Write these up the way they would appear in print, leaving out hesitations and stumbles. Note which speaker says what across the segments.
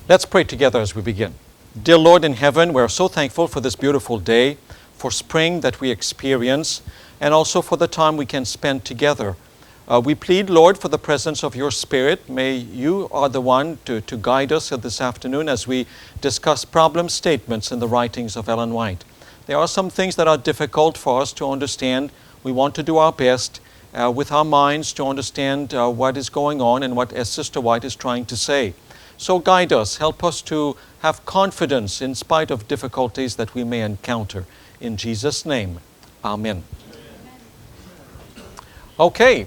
Speaker 1: Let's pray together as we begin. Dear Lord in heaven, we are so thankful for this beautiful day, for spring that we experience, and also for the time we can spend together. We plead, Lord, for the presence of your Spirit. May you are the one to guide us this afternoon as we discuss problem statements in the writings of Ellen White. There are some things that are difficult for us to understand. We want to do our best with our minds to understand what is going on and what Sister White is trying to say. So guide us, help us to have confidence in spite of difficulties that we may encounter. In Jesus' name, amen. Okay,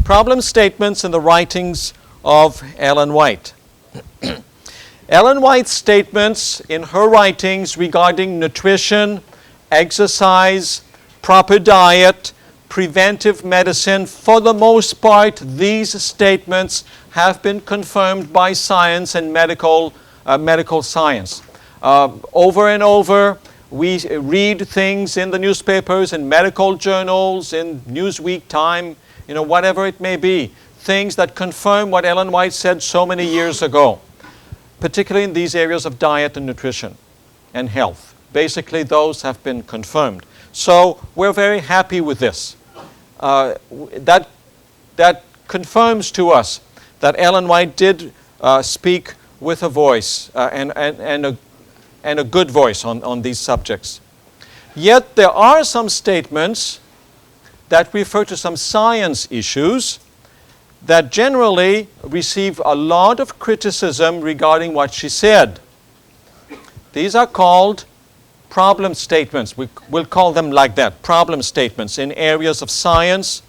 Speaker 1: problem statements in the writings of Ellen White. Ellen White's statements in her writings regarding nutrition, exercise, proper diet, preventive medicine, for the most part, these statements have been confirmed by science and medical science. Over and over, we read things in the newspapers, in medical journals, in Newsweek, Time, whatever it may be, things that confirm what Ellen White said so many years ago, particularly in these areas of diet and nutrition and health. Basically, those have been confirmed. So we're very happy with this. That confirms to us that Ellen White did speak with a voice and a good voice on these subjects. Yet there are some statements that refer to some science issues that generally receive a lot of criticism regarding what she said. These are called problem statements. We'll call them like that, problem statements in areas of science.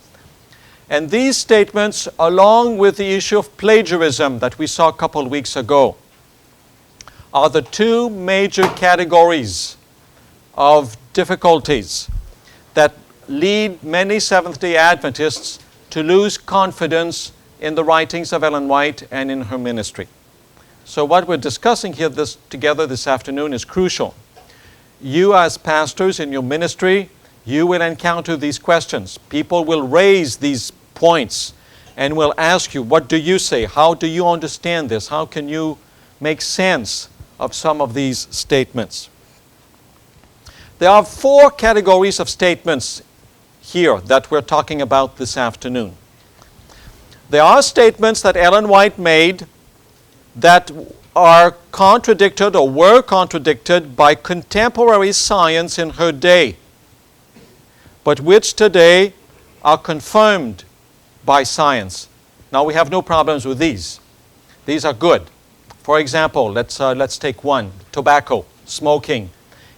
Speaker 1: And these statements, along with the issue of plagiarism that we saw a couple of weeks ago, are the two major categories of difficulties that lead many Seventh-day Adventists to lose confidence in the writings of Ellen White and in her ministry. So what we're discussing here together this afternoon is crucial. You as pastors in your ministry, you will encounter these questions. People will raise these points and will ask you, what do you say? How do you understand this? How can you make sense of some of these statements? There are four categories of statements here that we're talking about this afternoon. There are statements that Ellen White made that are contradicted or were contradicted by contemporary science in her day, but which today are confirmed by science. Now we have no problems with these. These are good. For example, let's take one, tobacco, smoking.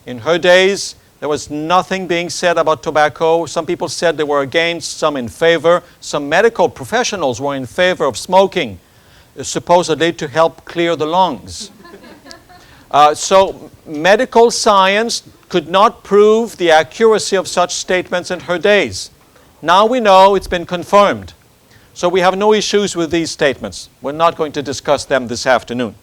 Speaker 1: In her days, there was nothing being said about tobacco. Some people said they were against, some in favor. Some medical professionals were in favor of smoking, supposedly to help clear the lungs. So medical science could not prove the accuracy of such statements in her days. Now we know it's been confirmed. So we have no issues with these statements. We're not going to discuss them this afternoon.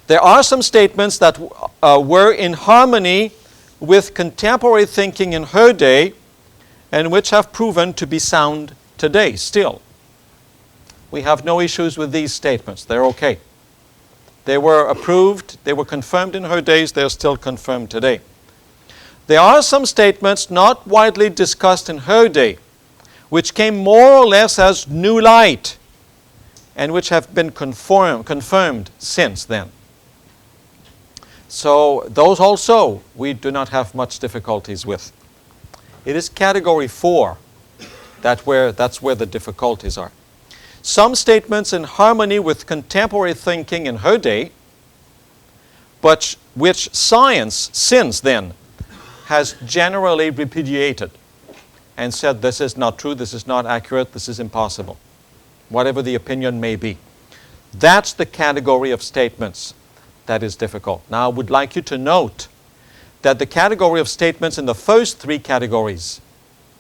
Speaker 1: There are some statements that were in harmony with contemporary thinking in her day and which have proven to be sound today still. We have no issues with these statements. They're okay. They were approved, they were confirmed in her days, they're still confirmed today. There are some statements not widely discussed in her day, which came more or less as new light, and which have been confirmed since then. So those also we do not have much difficulties with. It is category 4 that's where the difficulties are. Some statements in harmony with contemporary thinking in her day, but which science since then has generally repudiated and said this is not true, this is not accurate, this is impossible, whatever the opinion may be. That's the category of statements that is difficult. Now, I would like you to note that the category of statements in the first three categories,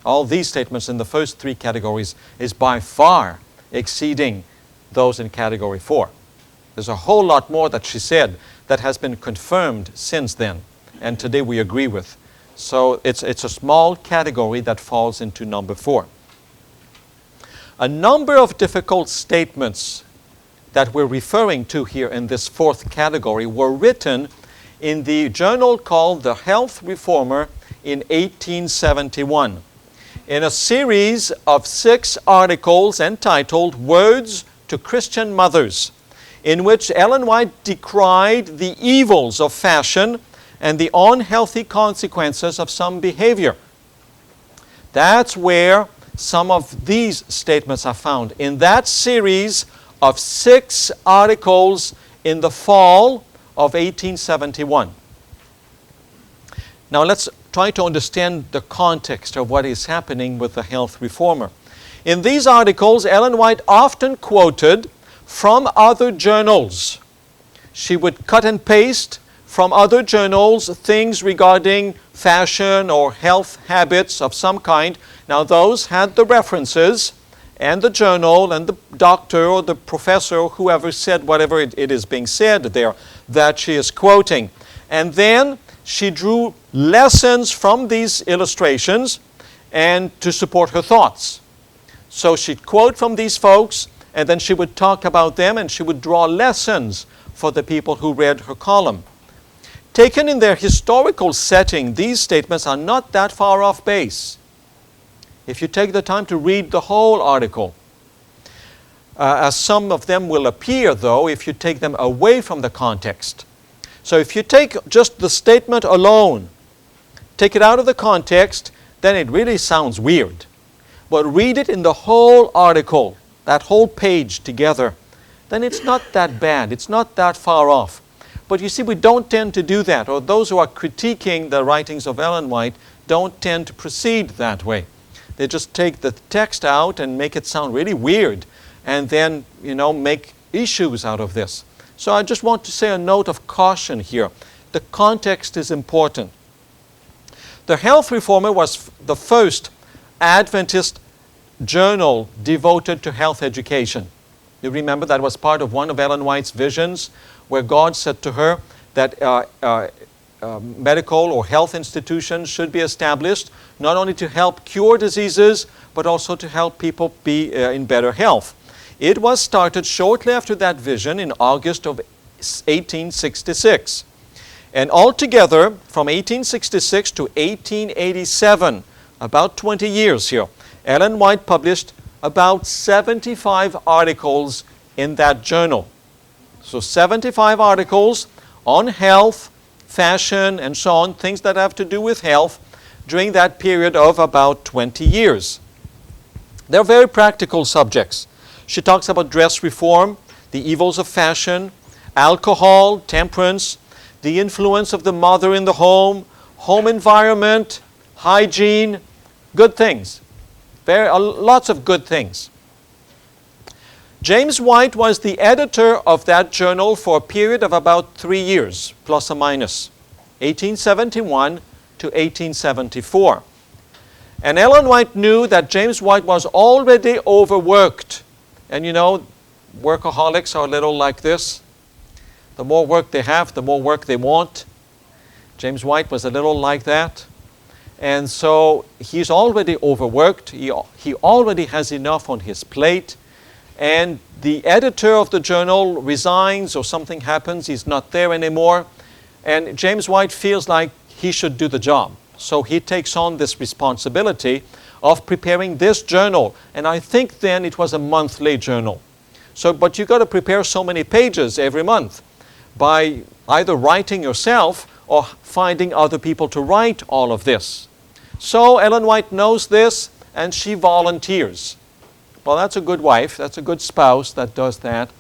Speaker 1: all these statements in the first three categories, is by far exceeding those in category 4. There's a whole lot more that she said that has been confirmed since then, and today we agree with. So it's a small category that falls into number 4. A number of difficult statements that we're referring to here in this fourth category were written in the journal called The Health Reformer in 1871, in a series of 6 articles entitled Words to Christian Mothers, in which Ellen White decried the evils of fashion and the unhealthy consequences of some behavior. That's where some of these statements are found, in that series of 6 articles in the fall of 1871. Now let's try to understand the context of what is happening with the Health Reformer. In these articles, Ellen White often quoted from other journals. She would cut and paste from other journals things regarding fashion or health habits of some kind. Now those had the references and the journal and the doctor or the professor or whoever said whatever it is being said there that she is quoting. And then she drew lessons from these illustrations and to support her thoughts. So she'd quote from these folks, and then she would talk about them, and she would draw lessons for the people who read her column. Taken in their historical setting, these statements are not that far off base. If you take the time to read the whole article, as some of them will appear, though, if you take them away from the context. So if you take just the statement alone, take it out of the context, then it really sounds weird. But read it in the whole article, that whole page together, then it's not that bad. It's not that far off. But you see, we don't tend to do that, or those who are critiquing the writings of Ellen White don't tend to proceed that way. They just take the text out and make it sound really weird, and then, make issues out of this. So I just want to say a note of caution here. The context is important. The Health Reformer was the first Adventist journal devoted to health education. You remember that was part of one of Ellen White's visions, where God said to her that medical or health institutions should be established, not only to help cure diseases, but also to help people be in better health. It was started shortly after that vision in August of 1866. And altogether, from 1866 to 1887, about 20 years here, Ellen White published about 75 articles in that journal. So 75 articles on health, fashion, and so on, things that have to do with health, during that period of about 20 years. They're very practical subjects. She talks about dress reform, the evils of fashion, alcohol, temperance, the influence of the mother in the home environment, hygiene, good things. Lots of good things. James White was the editor of that journal for a period of about 3 years, plus or minus, 1871 to 1874. And Ellen White knew that James White was already overworked. And workaholics are a little like this. The more work they have, the more work they want. James White was a little like that. And so he's already overworked. He already has enough on his plate. And the editor of the journal resigns or something happens. He's not there anymore. And James White feels like he should do the job. So he takes on this responsibility of preparing this journal. And I think then it was a monthly journal. But you've got to prepare so many pages every month by either writing yourself or finding other people to write all of this. So Ellen White knows this, and she volunteers. Well, that's a good wife. That's a good spouse that does that.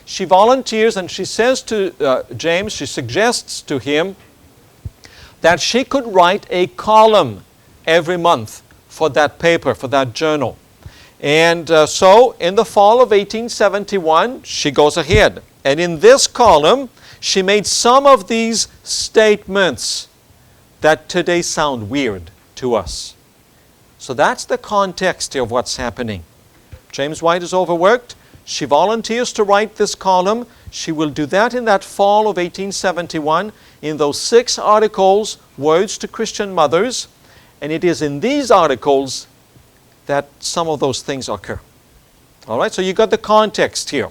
Speaker 1: She volunteers, and she says to James, she suggests to him that she could write a column every month for that paper, for that journal. And so in the fall of 1871, she goes ahead. And in this column, she made some of these statements that today sound weird to us. So that's the context of what's happening. James White is overworked. She volunteers to write this column. She will do that in that fall of 1871 in those 6 articles, Words to Christian Mothers. And it is in these articles that some of those things occur. All right, so you got the context here.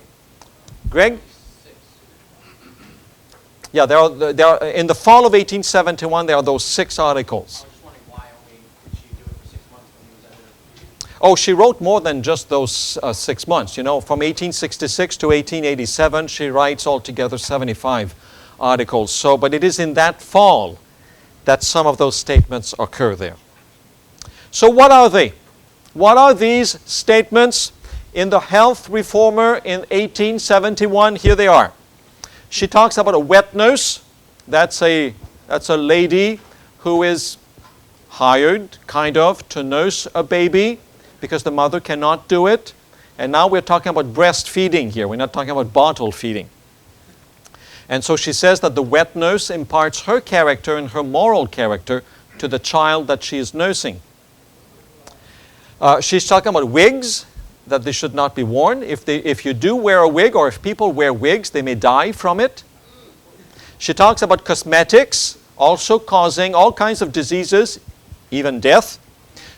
Speaker 1: Greg? Yeah, there are, in the fall of 1871, there are those 6 articles.
Speaker 2: I was just wondering why only did she do it for 6 months when he was editor?
Speaker 1: Oh, she wrote more than just those 6 months. You know, from 1866 to 1887, she writes altogether 75 articles. So, but it is in that fall that some of those statements occur there. So what are they? What are these statements in the Health Reformer in 1871? Here they are. She talks about a wet nurse. That's a lady who is hired, kind of, to nurse a baby because the mother cannot do it. And now we're talking about breastfeeding here. We're not talking about bottle feeding. And so she says that the wet nurse imparts her character and her moral character to the child that she is nursing. She's talking about wigs, that they should not be worn. If you do wear a wig, or if people wear wigs, they may die from it. She talks about cosmetics, also causing all kinds of diseases, even death.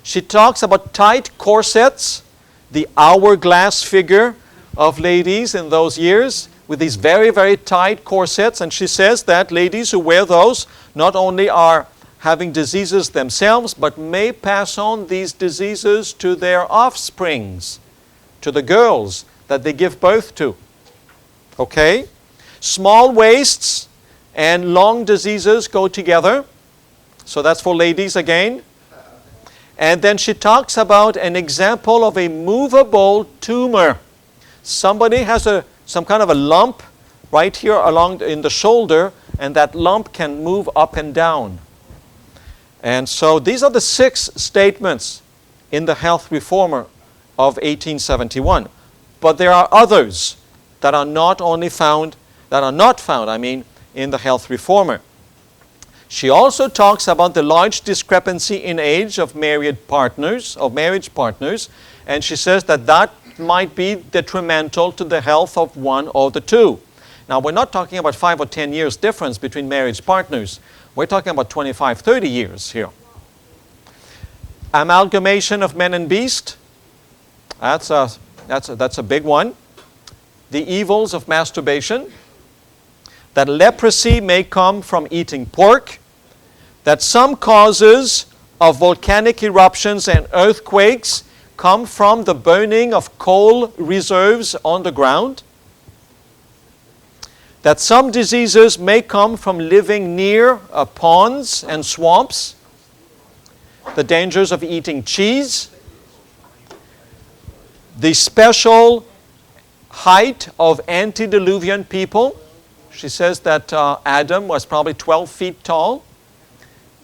Speaker 1: She talks about tight corsets, the hourglass figure of ladies in those years, with these very, very tight corsets. And she says that ladies who wear those not only are having diseases themselves, but may pass on these diseases to their offsprings, to the girls that they give birth to. Okay? Small waists and long diseases go together. So that's for ladies again. And then she talks about an example of a movable tumor. Somebody has some kind of a lump right here along in the shoulder, and that lump can move up and down. And so these are the 6 statements in the Health Reformer of 1871. But there are others that are not found in the Health Reformer. She also talks about the large discrepancy in age of marriage partners, and she says that might be detrimental to the health of one or the two. Now, we're not talking about 5 or 10 years difference between marriage partners. We're talking about 25, 30 years here. Amalgamation of men and beast. That's a big one. The evils of masturbation. That leprosy may come from eating pork. That some causes of volcanic eruptions and earthquakes come from the burning of coal reserves on the ground. That some diseases may come from living near ponds and swamps. The dangers of eating cheese. The special height of antediluvian people. She says that Adam was probably 12 feet tall.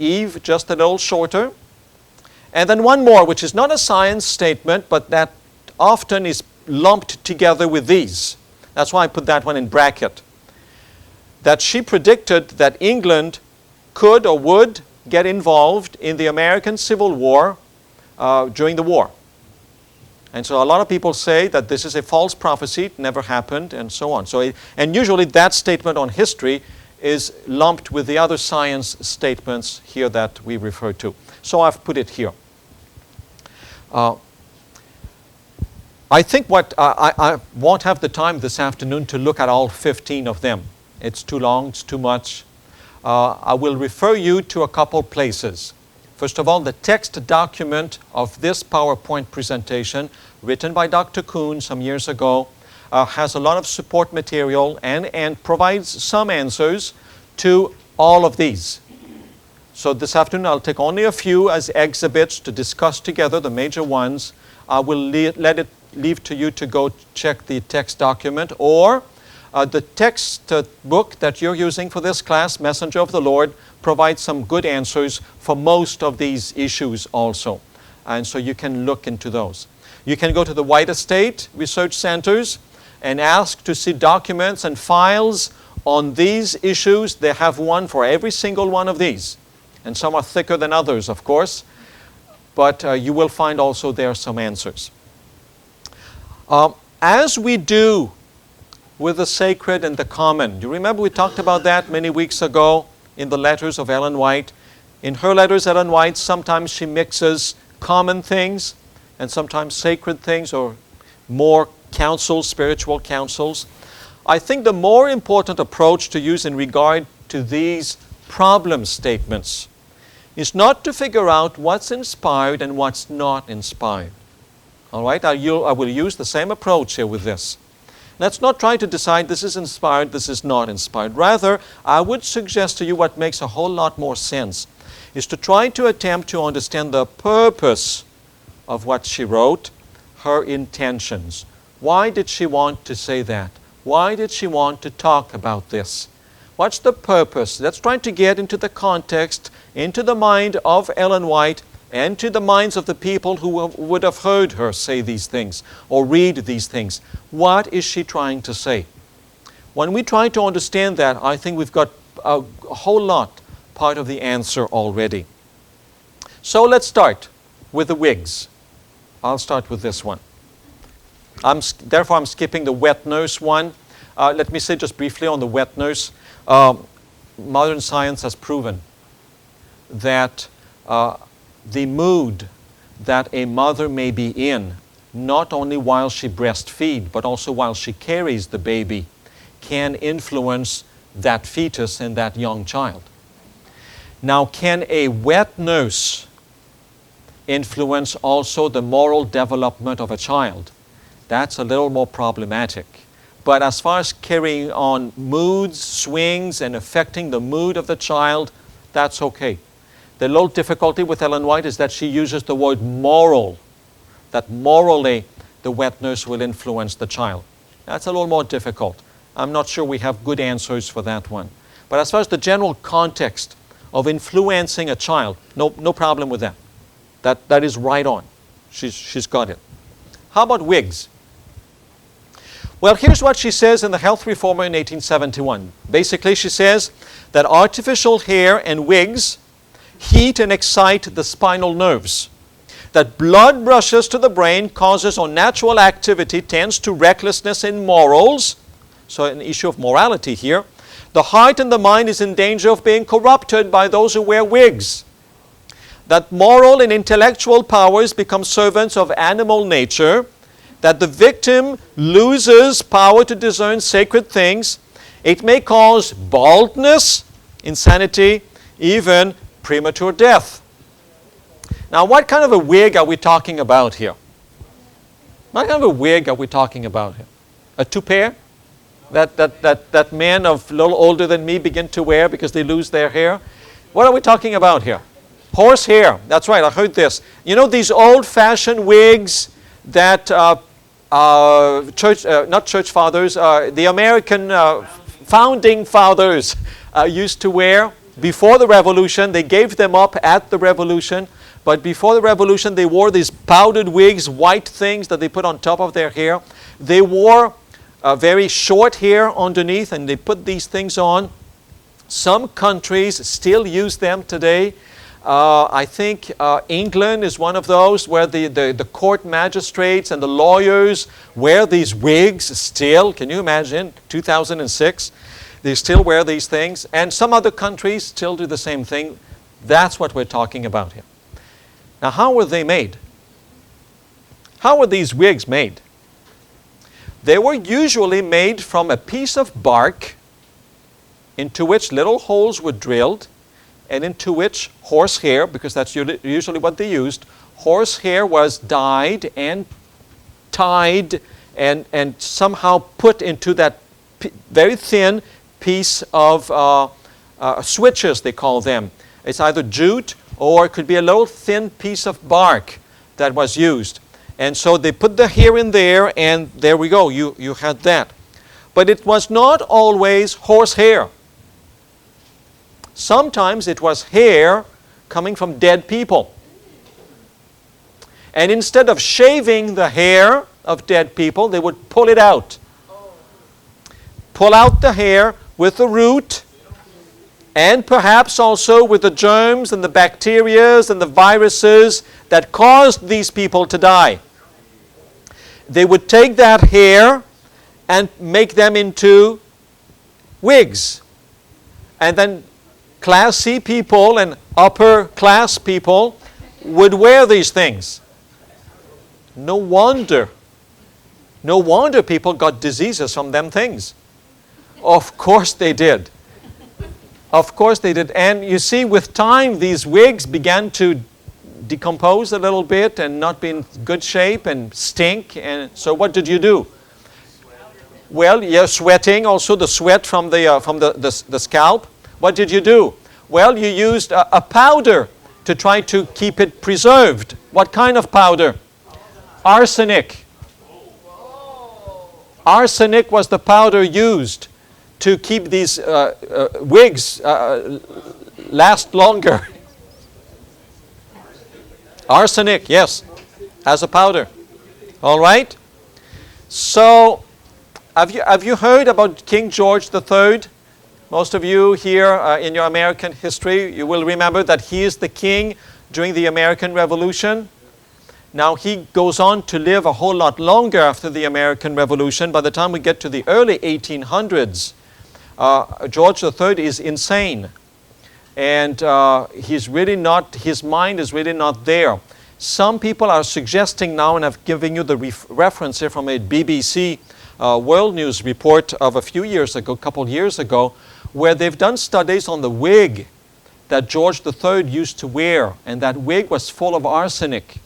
Speaker 1: Eve just a little shorter. And then one more, which is not a science statement, but that often is lumped together with these. That's why I put that one in bracket. That she predicted that England could or would get involved in the American Civil War during the war. And so a lot of people say that this is a false prophecy, it never happened, and so on. And usually that statement on history is lumped with the other science statements here that we refer to. So I've put it here. I think I won't have the time this afternoon to look at all 15 of them. It's too long, it's too much. I will refer you to a couple places. First of all, the text document of this PowerPoint presentation, written by Dr. Kuhn some years ago, has a lot of support material and provides some answers to all of these. So this afternoon I'll take only a few as exhibits to discuss together the major ones. I will leave to you to go check the text document, or the text book that you're using for this class, Messenger of the Lord, provides some good answers for most of these issues also. And so you can look into those. You can go to the White Estate Research Centers and ask to see documents and files on these issues. They have one for every single one of these. And some are thicker than others, of course. But you will find also there some answers. As we do with the sacred and the common. You remember we talked about that many weeks ago in the letters of Ellen White. In her letters, Ellen White, sometimes she mixes common things and sometimes sacred things, or more counsels, spiritual counsels. I think the more important approach to use in regard to these problem statements is not to figure out what's inspired and what's not inspired. All right? I will use the same approach here with this. Let's not try to decide this is inspired, this is not inspired. Rather, I would suggest to you what makes a whole lot more sense is to try to attempt to understand the purpose of what she wrote, her intentions. Why did she want to say that? Why did she want to talk about this? What's the purpose? Let's try to get into the context, into the mind of Ellen White, and to the minds of the people who would have heard her say these things or read these things. What is she trying to say? When we try to understand that, I think we've got a whole lot part of the answer already. So let's start with the Whigs. I'll start with this one. Therefore, I'm skipping the wet nurse one. Let me say just briefly on the wet nurse. Modern science has proven that the mood that a mother may be in, not only while she breastfeeds, but also while she carries the baby, can influence that fetus and that young child. Now, can a wet nurse influence also the moral development of a child? That's a little more problematic. But as far as carrying on moods, swings, and affecting the mood of the child, that's okay. The little difficulty with Ellen White is that she uses the word moral, that morally the wet nurse will influence the child. That's a little more difficult. I'm not sure we have good answers for that one. But as far as the general context of influencing a child, no problem with that. That is right on. She's got it. How about wigs? Well, here's what she says in the Health Reformer in 1871. Basically, she says that artificial hair and wigs heat and excite the spinal nerves. That blood rushes to the brain, causes unnatural activity, tends to recklessness in morals. So an issue of morality here. The heart and the mind is in danger of being corrupted by those who wear wigs. That moral and intellectual powers become servants of animal nature. That the victim loses power to discern sacred things. It may cause baldness, insanity, even premature death. Now, what kind of a wig are we talking about here? What kind of a wig are we talking about here? A toupee? That men of a little older than me begin to wear because they lose their hair? What are we talking about here? Horse hair. That's right, I heard this. You know these old-fashioned wigs that not church fathers, the American founding fathers used to wear before the Revolution. They gave them up at the Revolution, but before the Revolution they wore these powdered wigs, white things that they put on top of their hair. They wore very short hair underneath, and they put these things on. Some countries still use them today. I think England is one of those where the court magistrates and the lawyers wear these wigs still. Can you imagine? 2006. They still wear these things. And some other countries still do the same thing. That's what we're talking about here. Now, how were they made? How were these wigs made? They were usually made from a piece of bark into which little holes were drilled, and into which horsehair, because that's usually what they used, horsehair was dyed and tied and somehow put into that very thin piece of switches, they call them. It's either jute or it could be a little thin piece of bark that was used. And so they put the hair in there, and there we go, you had that. But it was not always horsehair. Sometimes it was hair coming from dead people. And instead of shaving the hair of dead people, they would pull it out. Pull out the hair with the root, and perhaps also with the germs and the bacteria and the viruses that caused these people to die. They would take that hair and make them into wigs. And then Class C people and upper class people would wear these things. No wonder people got diseases from them things. Of course they did. Of course they did. And you see, with time, these wigs began to decompose a little bit and not be in good shape and stink. And so what did you do? Well, you're sweating, also the sweat from the scalp. What did you do? Well, you used a powder to try to keep it preserved. What kind of powder? Arsenic. Arsenic was the powder used to keep these wigs last longer. Arsenic, yes, as a powder. All right? So, have you heard about King George III? Most of you here in your American history, you will remember that he is the king during the American Revolution. Now, he goes on to live a whole lot longer after the American Revolution. By the time we get to the early 1800s, George III is insane. And he's really not, his mind is really not there. Some people are suggesting now, and I've given you the reference here from a BBC World News report of a few years ago, a couple years ago, where they've done studies on the wig that George III used to wear, and that wig was full of arsenic.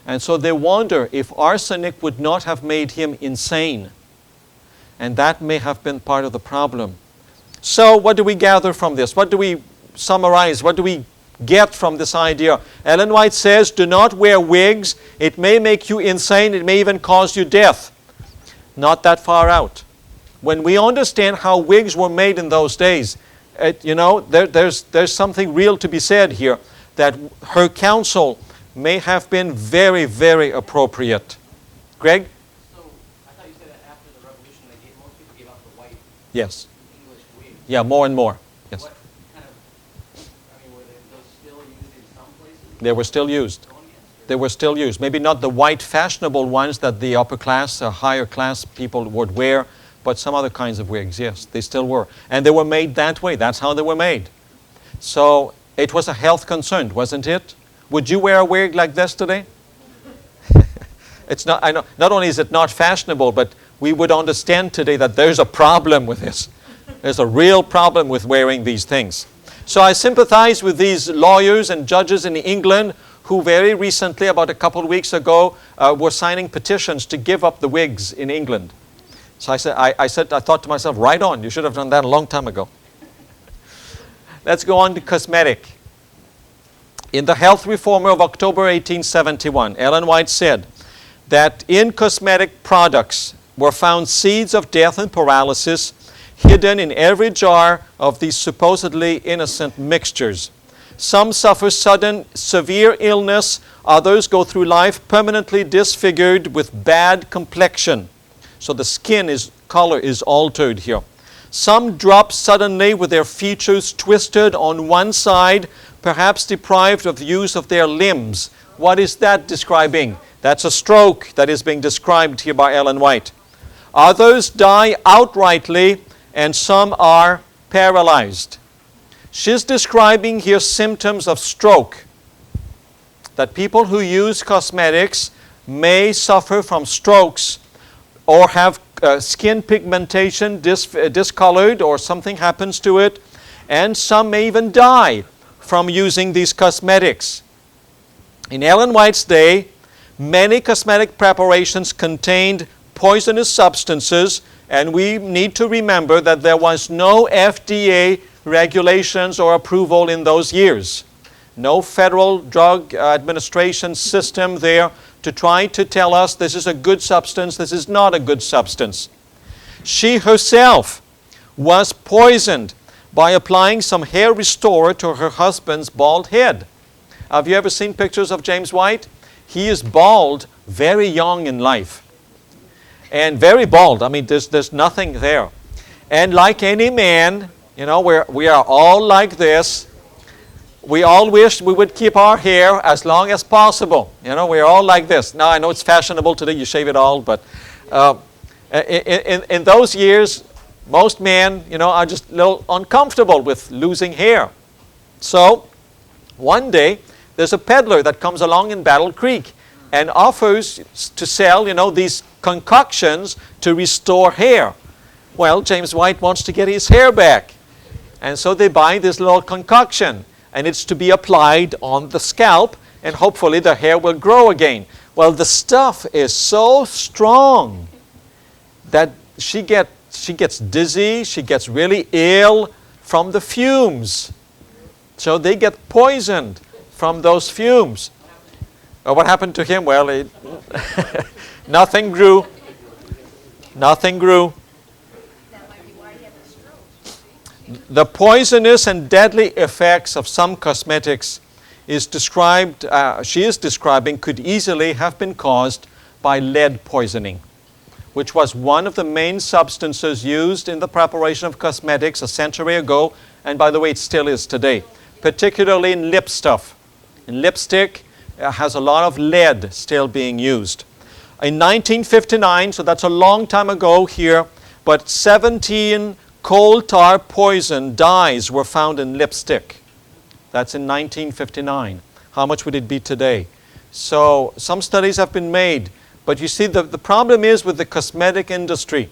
Speaker 1: And so they wonder if arsenic would not have made him insane. And that may have been part of the problem. So what do we gather from this? What do we summarize? What do we get from this idea? Ellen White says, do not wear wigs. It may make you insane. It may even cause you death. Not that far out. When we understand how wigs were made in those days, there's something real to be said here, that her counsel may have been very, very appropriate. Greg?
Speaker 2: So, I thought you said that after the revolution, most people gave out the white
Speaker 1: Yes.
Speaker 2: English wig.
Speaker 1: Yeah, more and more. Yes.
Speaker 2: What kind of, were those still used in some places?
Speaker 1: They were still used. They were still used. Maybe not the white fashionable ones that the upper class, higher class people would wear, but some other kinds of wigs, yes, they still were. And they were made that way. That's how they were made. So it was a health concern, wasn't it? Would you wear a wig like this today? It's not, I know, not only is it not fashionable, but we would understand today that there's a problem with this. There's a real problem with wearing these things. So I sympathize with these lawyers and judges in England who very recently, about a couple of weeks ago, were signing petitions to give up the wigs in England. So I thought to myself, right on, you should have done that a long time ago. Let's go on to cosmetic. In the Health Reformer of October 1871, Ellen White said that in cosmetic products were found seeds of death and paralysis hidden in every jar of these supposedly innocent mixtures. Some suffer sudden, severe illness. Others go through life permanently disfigured with bad complexion. So the skin color is altered here. Some drop suddenly with their features twisted on one side, perhaps deprived of the use of their limbs. What is that describing? That's a stroke that is being described here by Ellen White. Others die outrightly, and some are paralyzed. She's describing here symptoms of stroke, that people who use cosmetics may suffer from strokes or have skin pigmentation discolored or something happens to it, and some may even die from using these cosmetics. In Ellen White's day, many cosmetic preparations contained poisonous substances, and we need to remember that there was no FDA regulations or approval in those years. No Federal Drug Administration system there to try to tell us this is a good substance, this is not a good substance. She herself was poisoned by applying some hair restorer to her husband's bald head. Have you ever seen pictures of James White? He is bald very young in life. And very bald. I mean, there's nothing there. And like any man, we are all like this. We all wish we would keep our hair as long as possible. We're all like this. Now, I know it's fashionable today, you shave it all, but in those years, most men, are just a little uncomfortable with losing hair. So, one day, there's a peddler that comes along in Battle Creek and offers to sell, these concoctions to restore hair. Well, James White wants to get his hair back. And so they buy this little concoction. And it's to be applied on the scalp. And hopefully the hair will grow again. Well, the stuff is so strong that she gets dizzy. She gets really ill from the fumes. So they get poisoned from those fumes. What happened to him? Well, nothing grew. Nothing grew. The poisonous and deadly effects of some cosmetics she is describing could easily have been caused by lead poisoning, which was one of the main substances used in the preparation of cosmetics a century ago, and by the way, it still is today, particularly in lip stuff. In lipstick, has a lot of lead still being used. In 1959, so that's a long time ago here, but 17 coal tar poison dyes were found in lipstick. That's in 1959. How much would it be today? So some studies have been made, but you see the problem is with the cosmetic industry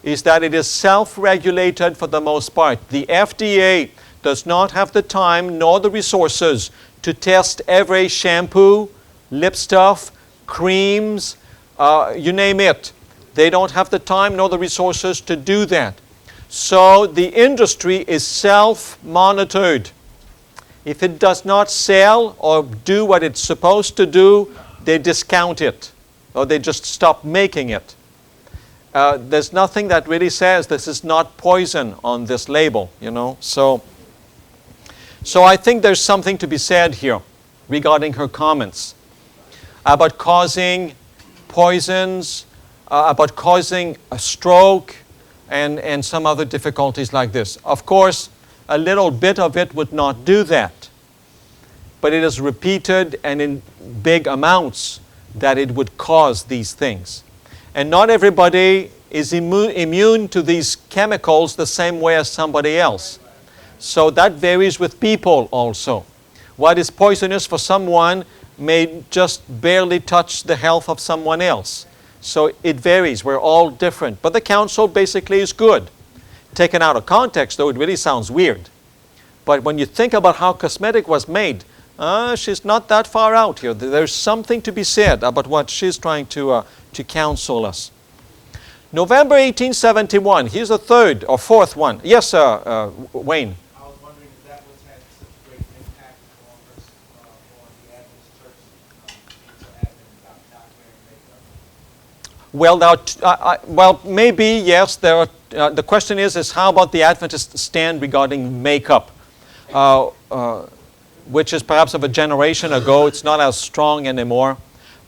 Speaker 1: is that it is self-regulated for the most part. The FDA does not have the time nor the resources to test every shampoo, lip stuff, creams, you name it. They don't have the time nor the resources to do that. So the industry is self-monitored. If it does not sell or do what it's supposed to do, they discount it or they just stop making it. There's nothing that really says this is not poison on this label, you know. So I think there's something to be said here regarding her comments about causing poisons, about causing a stroke, and some other difficulties like this. Of course, a little bit of it would not do that. But it is repeated and in big amounts that it would cause these things. And not everybody is immune to these chemicals the same way as somebody else. So that varies with people also. What is poisonous for someone may just barely touch the health of someone else. So it varies. We're all different. But the counsel basically is good. Taken out of context, though, it really sounds weird. But when you think about how cosmetic was made, she's not that far out here. There's something to be said about what she's trying to counsel us. November 1871. Here's a third or fourth one. Yes, Wayne.
Speaker 2: I was wondering if that was had such a great impact on the Adventist church, being so adamant about not wearing makeup.
Speaker 1: Well, maybe yes. The question is how about the Adventist stand regarding makeup, which is perhaps of a generation ago. It's not as strong anymore.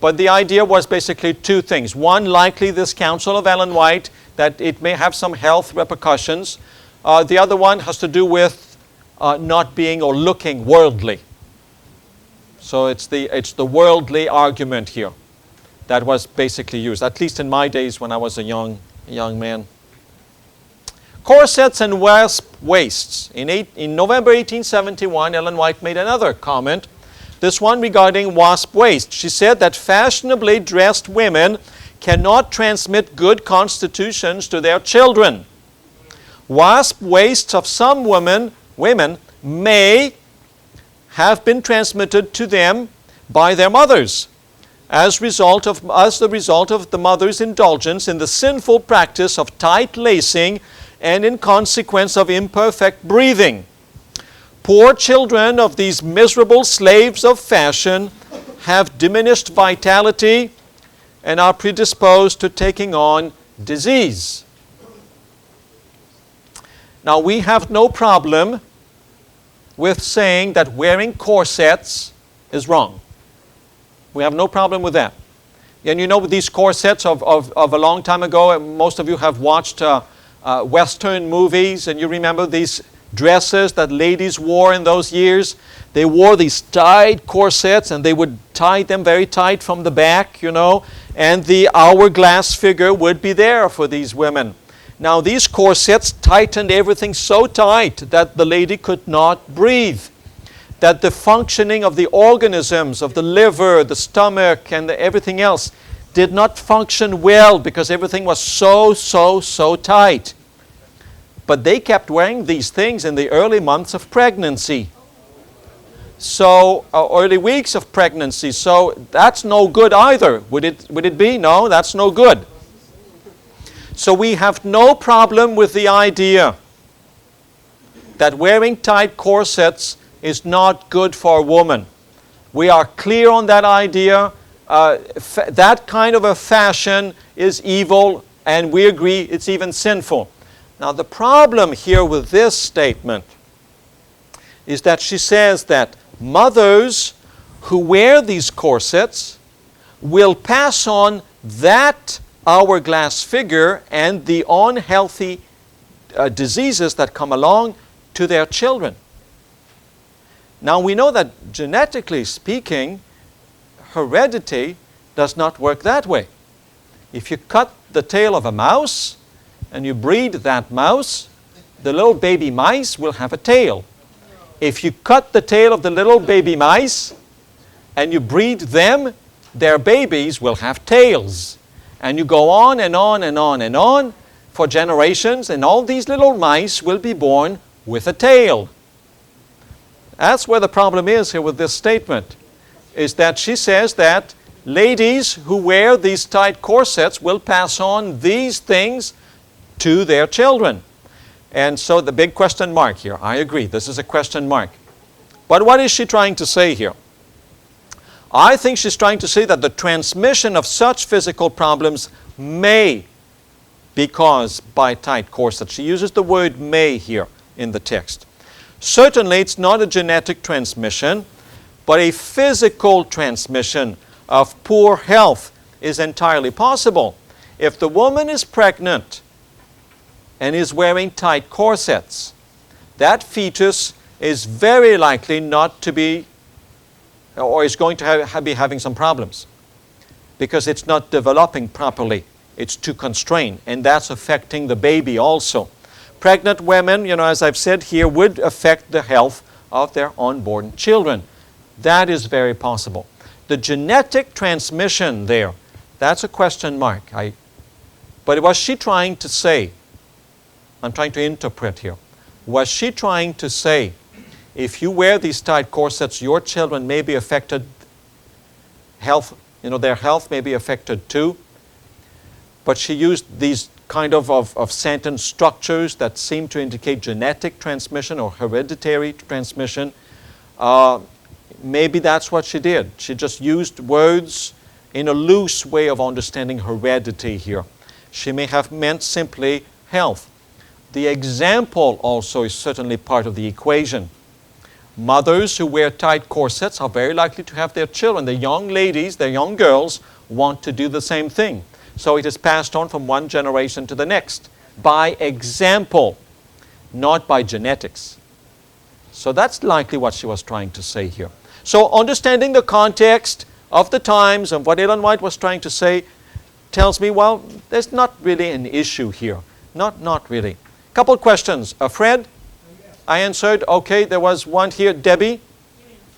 Speaker 1: But the idea was basically two things. One, likely this counsel of Ellen White, that it may have some health repercussions. The other one has to do with not being or looking worldly. So it's the worldly argument here that was basically used, at least in my days when I was a young man. Corsets and wasp waists. In November 1871, Ellen White made another comment, this one regarding wasp waist. She said that fashionably dressed women cannot transmit good constitutions to their children. Wasp waists of some women may have been transmitted to them by their mothers as the result of the mother's indulgence in the sinful practice of tight lacing and in consequence of imperfect breathing. Poor children of these miserable slaves of fashion have diminished vitality and are predisposed to taking on disease. Now, we have no problem with saying that wearing corsets is wrong. We have no problem with that. And you know, these corsets of a long time ago, most of you have watched Western movies, and you remember these dresses that ladies wore in those years. They wore these tight corsets, and they would tie them very tight from the back, you know, and the hourglass figure would be there for these women. Now, these corsets tightened everything so tight that the lady could not breathe, that the functioning of the organisms, of the liver, the stomach, and everything else did not function well because everything was so tight. But they kept wearing these things in the early months of pregnancy. So, early weeks of pregnancy. So that's no good either. Would it be? No, that's no good. So we have no problem with the idea that wearing tight corsets is not good for a woman. We are clear on that idea. That kind of a fashion is evil, and we agree it's even sinful. Now the problem here with this statement is that she says that mothers who wear these corsets will pass on that hourglass figure and the unhealthy diseases that come along to their children. Now we know that genetically speaking, heredity does not work that way. If you cut the tail of a mouse and you breed that mouse, the little baby mice will have a tail. If you cut the tail of the little baby mice and you breed them, their babies will have tails. And you go on and on and on and on for generations, and all these little mice will be born with a tail. That's where the problem is here with this statement, is that she says that ladies who wear these tight corsets will pass on these things to their children. And so the big question mark here, I agree, this is a question mark. But what is she trying to say here? I think she's trying to say that the transmission of such physical problems may be caused by tight corsets. She uses the word may here in the text. Certainly it's not a genetic transmission, but a physical transmission of poor health is entirely possible. If the woman is pregnant and is wearing tight corsets, that fetus is very likely not to be, or is going to be having some problems because it's not developing properly. It's too constrained, and that's affecting the baby also. Pregnant women, as I've said here, would affect the health of their unborn children. That is very possible. The genetic transmission there, that's a question mark. But was she trying to say, I'm trying to interpret here, was she trying to say, if you wear these tight corsets, your children may be affected, their health may be affected too? But she used these kind of sentence structures that seem to indicate genetic transmission or hereditary transmission. Maybe that's what she did. She just used words in a loose way of understanding heredity here. She may have meant simply health. The example also is certainly part of the equation. Mothers who wear tight corsets are very likely to have their children. The young ladies, the young girls, want to do the same thing. So it is passed on from one generation to the next by example, not by genetics. So that's likely what she was trying to say here. So understanding the context of the times and what Ellen White was trying to say tells me, well, there's not really an issue here. Not really. Couple questions. Fred? I answered. Okay, there was one here. Debbie?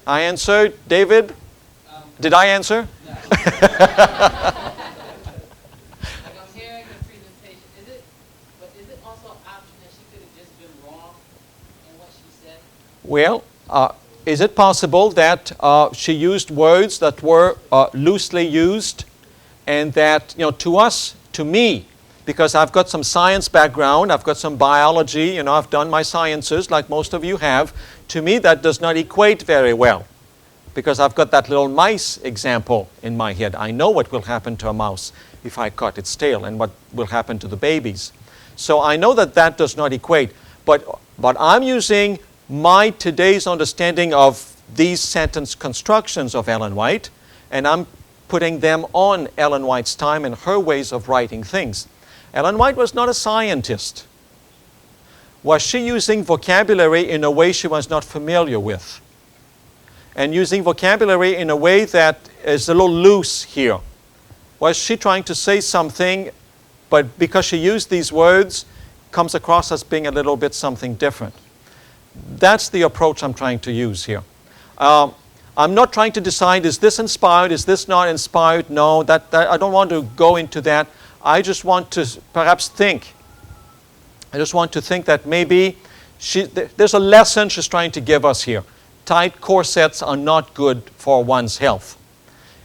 Speaker 1: I answered. David? Did I answer?
Speaker 3: No.
Speaker 1: Well, is it possible that she used words that were loosely used and that, to us, to me, because I've got some science background, I've got some biology, I've done my sciences like most of you have, to me that does not equate very well because I've got that little mice example in my head. I know what will happen to a mouse if I cut its tail and what will happen to the babies. So I know that does not equate, but I'm using my today's understanding of these sentence constructions of Ellen White, and I'm putting them on Ellen White's time and her ways of writing things. Ellen White was not a scientist. Was she using vocabulary in a way she was not familiar with? And using vocabulary in a way that is a little loose here? Was she trying to say something, but because she used these words, comes across as being a little bit something different? That's the approach I'm trying to use here. I'm not trying to decide, is this inspired, is this not inspired? No, that I don't want to go into that. I just want to perhaps think I just want to think that maybe there's a lesson she's trying to give us here. Tight corsets are not good for one's health.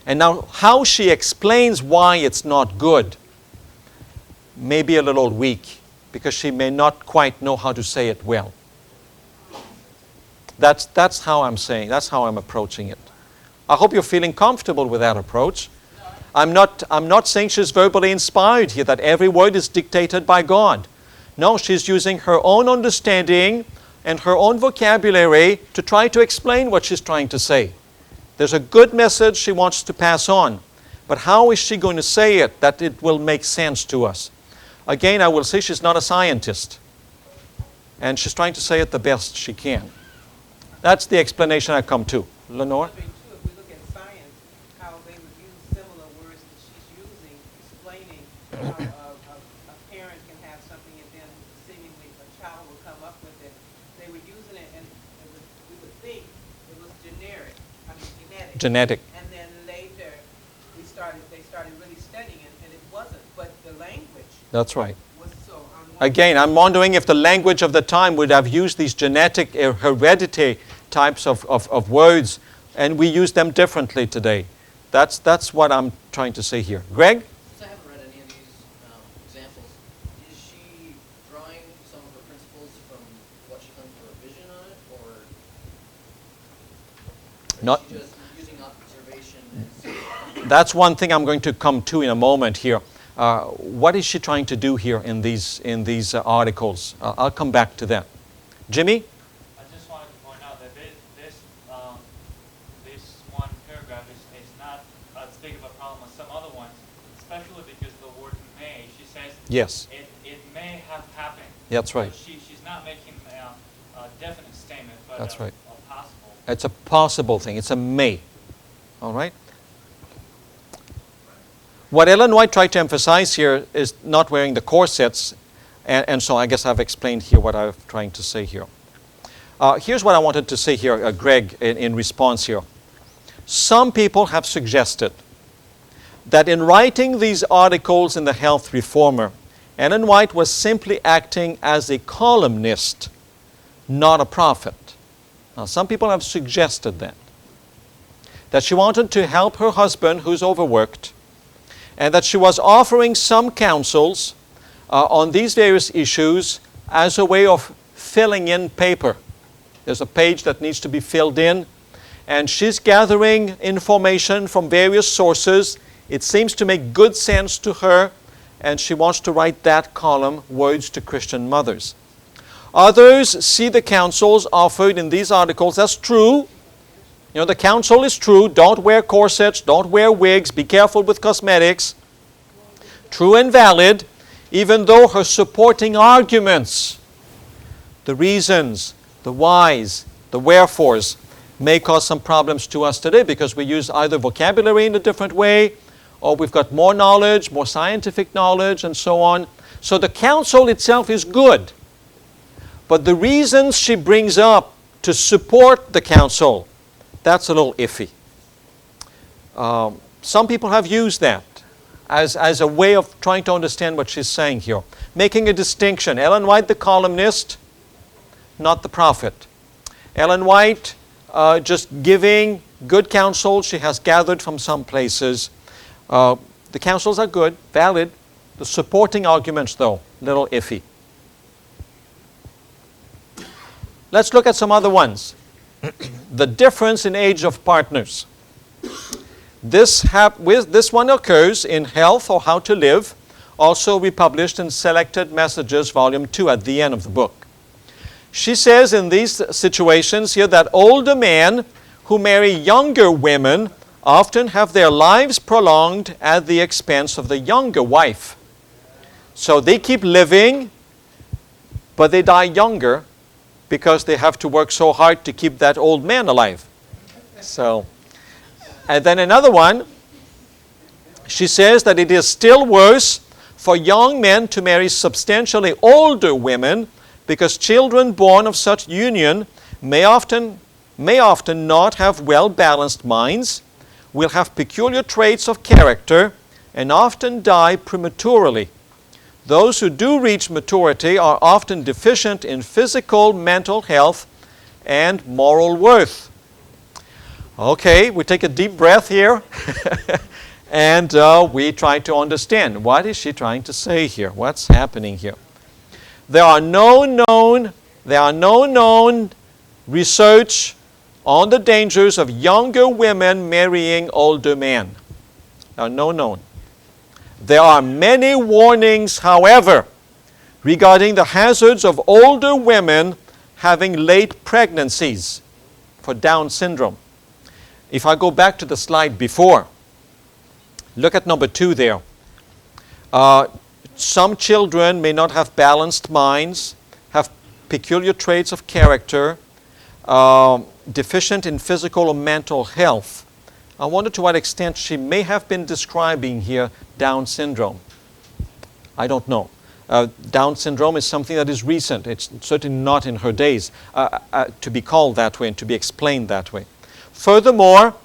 Speaker 1: And now how she explains why it's not good may be a little weak, because she may not quite know how to say it well. That's how I'm saying, that's how I'm approaching it. I hope you're feeling comfortable with that approach. I'm not saying she's verbally inspired here, that every word is dictated by God. No, she's using her own understanding and her own vocabulary to try to explain what she's trying to say. There's a good message she wants to pass on. But how is she going to say it that it will make sense to us? Again, I will say she's not a scientist. And she's trying to say it the best she can. That's the explanation I come to. Lenore?
Speaker 3: If we look at science, how they would use similar words that she's using, explaining how a parent can have something and then seemingly a child will come up with it. They were using it and we would think it was genetic.
Speaker 1: Genetic.
Speaker 3: And then later they started really studying it and it wasn't. But the language
Speaker 1: That's right.
Speaker 3: was so.
Speaker 1: Again, I'm wondering if the language of the time would have used these genetic heredity types of words, and we use them differently today. That's what I'm trying to say here. Greg?
Speaker 4: Since I haven't read any of these examples, is she drawing some of her principles from what she comes to her vision on it, or
Speaker 1: Not.
Speaker 4: is she just using observation as...
Speaker 1: That's one thing I'm going to come to in a moment here. What is she trying to do here in these articles? I'll come back to that. Jimmy?
Speaker 5: I just wanted to point out that this one paragraph is not as big of a problem as some other ones, especially because the word may. She says
Speaker 1: Yes.
Speaker 5: it may have happened.
Speaker 1: That's right.
Speaker 5: She's not making a definite statement, but
Speaker 1: That's right.
Speaker 5: a possible.
Speaker 1: It's a possible thing. It's a may. All right? What Ellen White tried to emphasize here is not wearing the corsets, and so I guess I've explained here what I'm trying to say here. Here's what I wanted to say here, Greg, in response here. Some people have suggested that in writing these articles in the Health Reformer, Ellen White was simply acting as a columnist, not a prophet. Now, some people have suggested that she wanted to help her husband who's overworked, and that she was offering some counsels on these various issues as a way of filling in paper. There's a page that needs to be filled in, and she's gathering information from various sources. It seems to make good sense to her, and she wants to write that column, Words to Christian Mothers. Others see the counsels offered in these articles as true. You know, the counsel is true. Don't wear corsets. Don't wear wigs. Be careful with cosmetics. True and valid, even though her supporting arguments, the reasons, the whys, the wherefores, may cause some problems to us today because we use either vocabulary in a different way, or we've got more knowledge, more scientific knowledge, and so on. So the counsel itself is good. But the reasons she brings up to support the counsel, that's a little iffy. Some people have used that as a way of trying to understand what she's saying here. Making a distinction. Ellen White, the columnist, not the prophet. Ellen White just giving good counsel she has gathered from some places. The counsels are good, valid. The supporting arguments, though, little iffy. Let's look at some other ones. The difference in age of partners. This one occurs in Health or How to Live, also republished in Selected Messages, Volume 2, at the end of the book. She says in these situations here that older men who marry younger women often have their lives prolonged at the expense of the younger wife. So they keep living, but they die younger because they have to work so hard to keep that old man alive. So, and then another one, she says that it is still worse for young men to marry substantially older women because children born of such union may often not have well-balanced minds, will have peculiar traits of character, and often die prematurely. those who do reach maturity are often deficient in physical, mental health, and moral worth. Okay, we take a deep breath here and we try to understand, what is she trying to say here? What's happening here? There are no known research on the dangers of younger women marrying older men. There are no known. There are many warnings, however, regarding the hazards of older women having late pregnancies for Down syndrome. If I go back to the slide before, look at number 2 there. Some children may not have balanced minds, have peculiar traits of character, deficient in physical or mental health. I wonder to what extent she may have been describing here Down syndrome. I don't know. Down syndrome is something that is recent. It's certainly not in her days to be called that way and to be explained that way. Furthermore,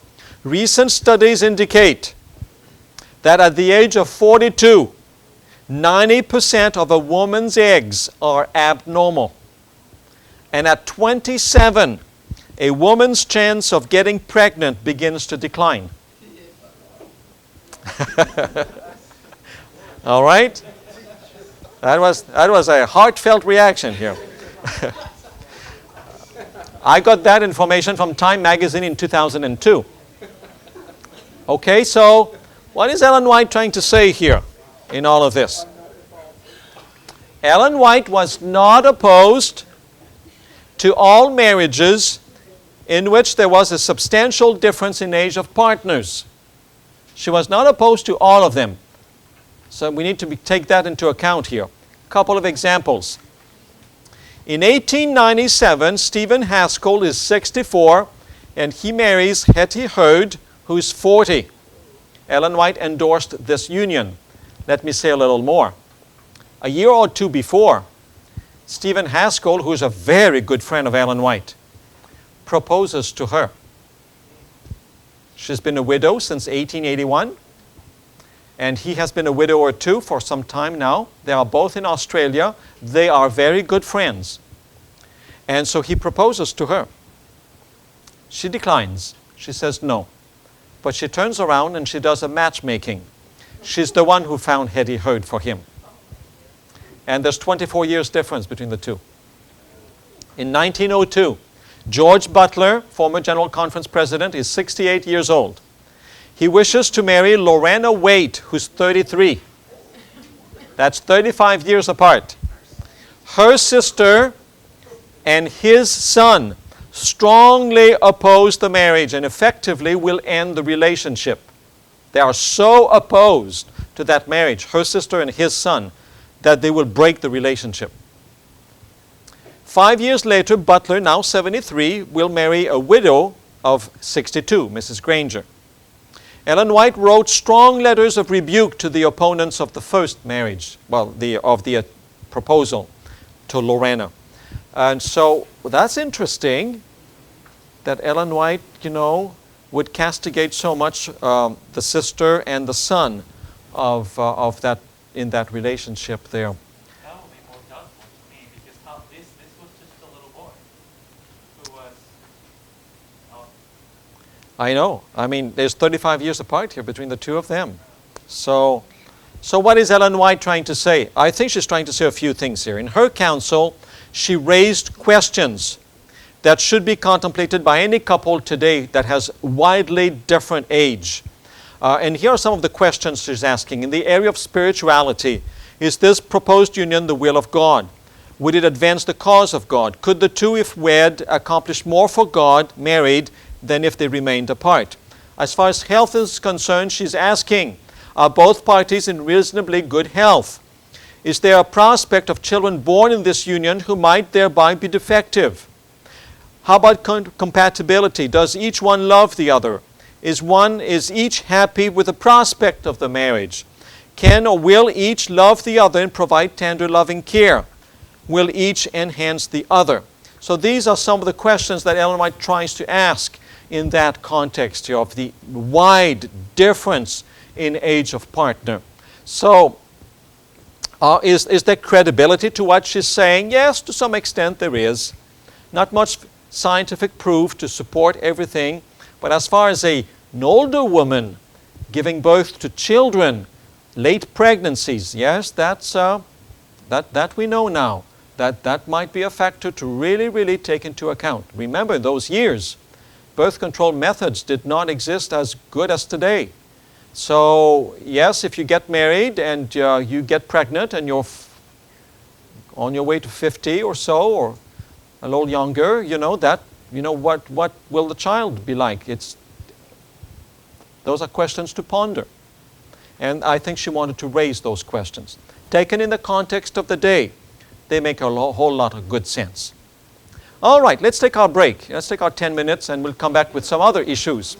Speaker 1: recent studies indicate that at the age of 42, 90% of a woman's eggs are abnormal. And at 27, a woman's chance of getting pregnant begins to decline. All right? That was a heartfelt reaction here. I got that information from Time magazine in 2002. Okay, so what is Ellen White trying to say here in all of this? Ellen White was not opposed to all marriages in which there was a substantial difference in age of partners. She was not opposed to all of them. So we need to take that into account here. A couple of examples. In 1897, Stephen Haskell is 64 and he marries Hetty Hurd, who's 40. Ellen White endorsed this union. Let me say a little more. A year or two before, Stephen Haskell, who's a very good friend of Ellen White, proposes to her. She's been a widow since 1881, and he has been a widower too for some time now. They are both in Australia. They are very good friends. And so he proposes to her. She declines. She says no. But she turns around and she does a matchmaking. She's the one who found Hetty Hurd for him. And there's 24 years difference between the two. In 1902, George Butler, former General Conference president, is 68 years old. He wishes to marry Lorena Waite, who's 33. That's 35 years apart. Her sister and his son strongly oppose the marriage and effectively will end the relationship. They are so opposed to that marriage, her sister and his son, that they will break the relationship. 5 years later, Butler, now 73, will marry a widow of 62, Mrs. Granger. Ellen White wrote strong letters of rebuke to the opponents of the first marriage, of the proposal to Lorena. And so that's interesting that Ellen White, would castigate so much the sister and the son of that in that relationship there.
Speaker 5: That would be more doubtful to me, because this was just a little boy who was.
Speaker 1: I know. I mean, there's 35 years apart here between the two of them. So what is Ellen White trying to say? I think she's trying to say a few things here. In her counsel, she raised questions that should be contemplated by any couple today that has widely different age. And here are some of the questions she's asking. In the area of spirituality, is this proposed union the will of God? Would it advance the cause of God? Could the two, if wed, accomplish more for God, married, than if they remained apart? As far as health is concerned, she's asking, are both parties in reasonably good health? Is there a prospect of children born in this union who might thereby be defective? How about compatibility? Does each one love the other? Is each happy with the prospect of the marriage? Can or will each love the other and provide tender, loving care? Will each enhance the other? So these are some of the questions that Ellen White tries to ask in that context here of the wide difference in age of partner. So Is there credibility to what she's saying? Yes, to some extent there is. Not much scientific proof to support everything. But as far as an older woman giving birth to children, late pregnancies, yes, that we know now. That might be a factor to really, really take into account. Remember, in those years, birth control methods did not exist as good as today. So, yes, if you get married and you get pregnant and you're on your way to 50 or so, or a little younger, what will the child be like? Those are questions to ponder. And I think she wanted to raise those questions. Taken in the context of the day, they make a whole lot of good sense. All right, let's take our break. Let's take our 10 minutes and we'll come back with some other issues.